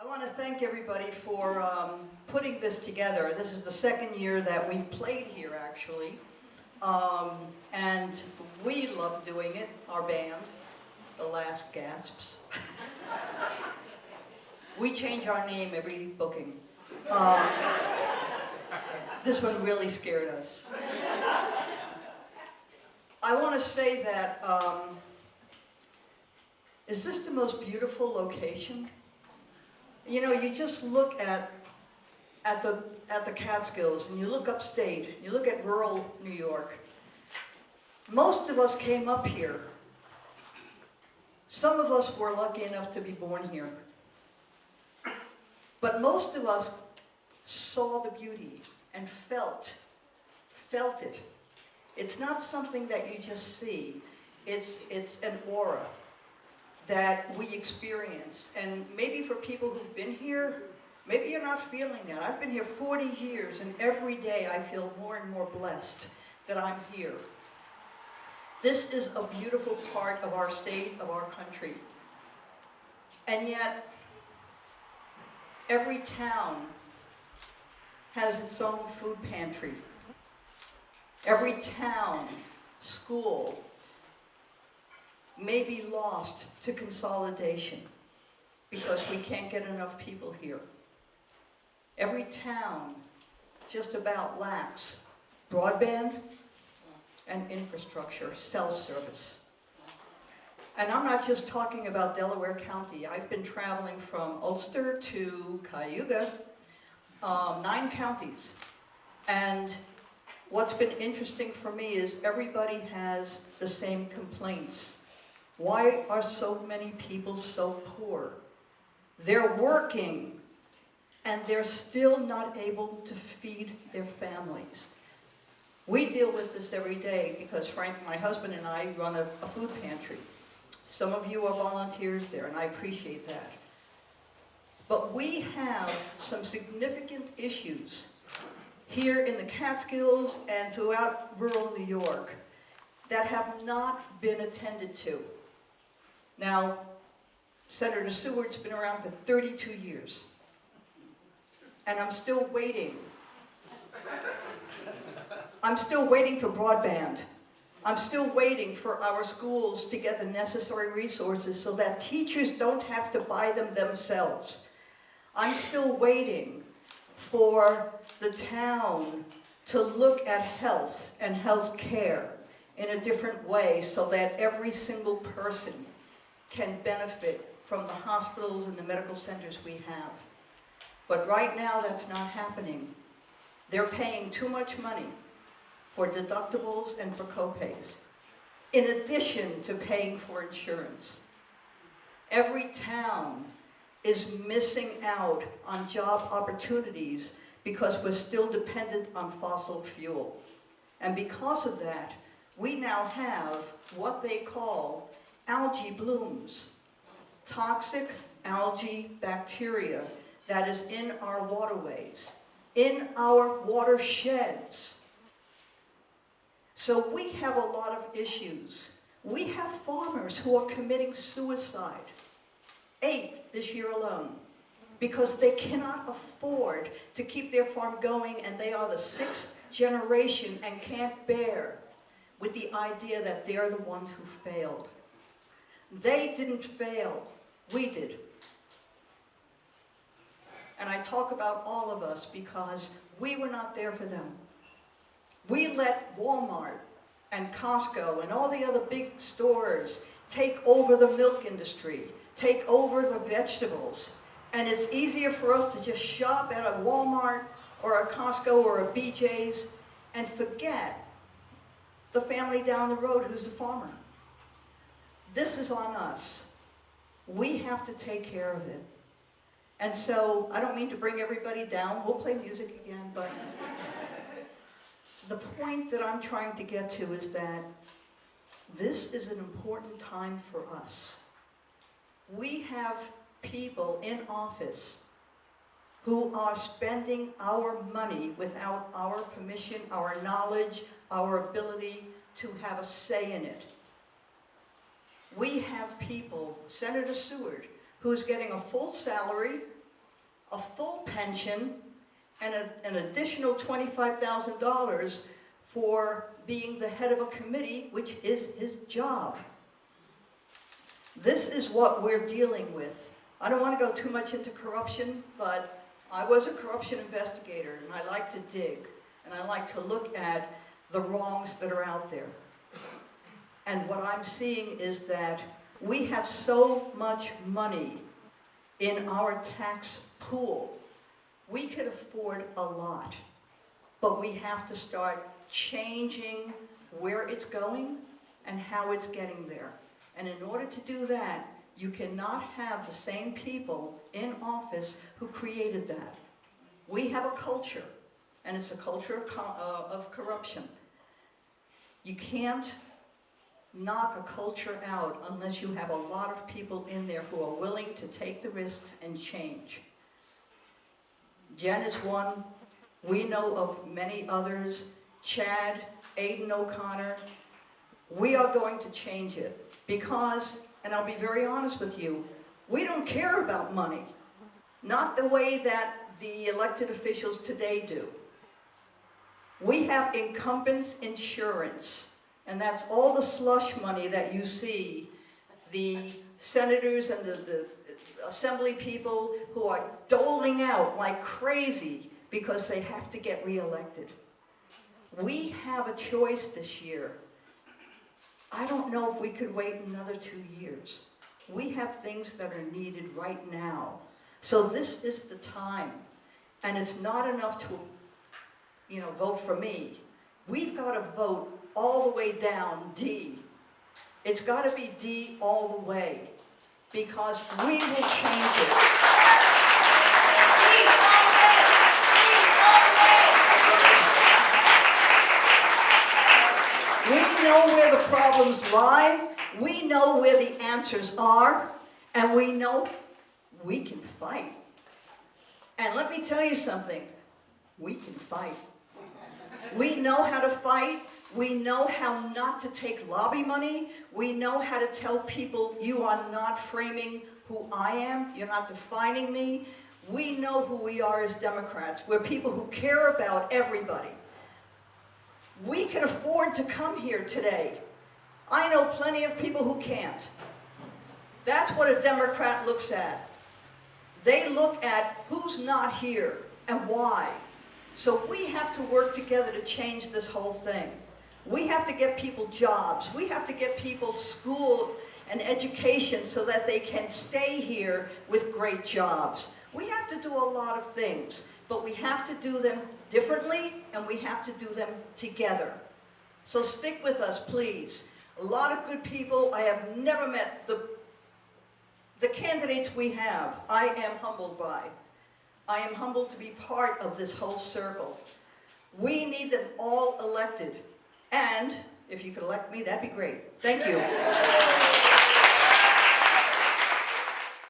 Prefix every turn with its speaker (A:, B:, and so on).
A: I want to thank everybody for putting this together. This is the second year that we've played here, actually. And we love doing it, our band, The Last Gasps. We change our name every booking. This one really scared us. I want to say that, is this the most beautiful location? You know, you just look at the Catskills, and you look upstate, you look at rural New York. Most of us came up here. Some of us were lucky enough to be born here. But most of us saw the beauty and felt it. It's not something that you just see. It's an aura that we experience. And maybe for people who've been here, maybe you're not feeling that. I've been here 40 years, and every day I feel more and more blessed that I'm here. This is a beautiful part of our state, of our country. And yet, every town has its own food pantry. Every town, school, may be lost to consolidation because we can't get enough people here. Every town just about lacks broadband and infrastructure, cell service. And I'm not just talking about Delaware County. I've been traveling from Ulster to Cayuga, 9 counties. And what's been interesting for me is everybody has the same complaints. Why are so many people so poor? They're working, and they're still not able to feed their families. We deal with this every day because Frank, my husband, and I run a food pantry. Some of you are volunteers there, and I appreciate that. But we have some significant issues here in the Catskills and throughout rural New York that have not been attended to. Now, Senator Seward's been around for 32 years, and I'm still waiting. I'm still waiting for broadband. I'm still waiting for our schools to get the necessary resources so that teachers don't have to buy them themselves. I'm still waiting for the town to look at health and health care in a different way so that every single person can benefit from the hospitals and the medical centers we have. But right now, that's not happening. They're paying too much money for deductibles and for copays, in addition to paying for insurance. Every town is missing out on job opportunities because we're still dependent on fossil fuel. And because of that, we now have what they call algae blooms, toxic algae bacteria that is in our waterways, in our watersheds. So we have a lot of issues. We have farmers who are committing suicide, 8 this year alone, because they cannot afford to keep their farm going, and they are the 6th generation and can't bear with the idea that they're the ones who failed. They didn't fail, we did. And I talk about all of us because we were not there for them. We let Walmart and Costco and all the other big stores take over the milk industry, take over the vegetables. And it's easier for us to just shop at a Walmart or a Costco or a BJ's and forget the family down the road who's the farmer. This is on us. We have to take care of it. And so, I don't mean to bring everybody down. We'll play music again, but the point that I'm trying to get to is that this is an important time for us. We have people in office who are spending our money without our permission, our knowledge, our ability to have a say in it. We have people, Senator Seward, who's getting a full salary a full pension, and an additional $25,000 for being the head of a committee, which is his job. This is what we're dealing with. I don't want to go too much into corruption, but I was a corruption investigator, and I like to dig, and I like to look at the wrongs that are out there. And what I'm seeing is that we have so much money in our tax pool. We could afford a lot, but we have to start changing where it's going and how it's getting there. And in order to do that, you cannot have the same people in office who created that. We have a culture, and it's a culture of corruption. You can't knock a culture out unless you have a lot of people in there who are willing to take the risks and change. Jen is one. We know of many others. Chad, Aiden O'Connor. We are going to change it because, and I'll be very honest with you, we don't care about money. Not the way that the elected officials today do. We have incumbents insurance, and that's all the slush money that you see the senators and the assembly people who are doling out like crazy because they have to get reelected. We have a choice this year. I don't know if we could wait another 2 years. We have things that are needed right now. So this is the time. And it's not enough to, vote for me. We've got to vote all the way down D. It's got to be D all the way, because we will change it. We know where the problems lie, we know where the answers are, and we know we can fight. And let me tell you something, we can fight. We know how to fight. We know how not to take lobby money. We know how to tell people, you are not framing who I am. You're not defining me. We know who we are as Democrats. We're people who care about everybody. We can afford to come here today. I know plenty of people who can't. That's what a Democrat looks at. They look at who's not here and why. So we have to work together to change this whole thing. We have to get people jobs. We have to get people school and education so that they can stay here with great jobs. We have to do a lot of things, but we have to do them differently, and we have to do them together. So stick with us, please. A lot of good people. I have never met the candidates we have. I am humbled by. I am humbled to be part of this whole circle. We need them all elected. And if you could elect me, that'd be great. Thank you.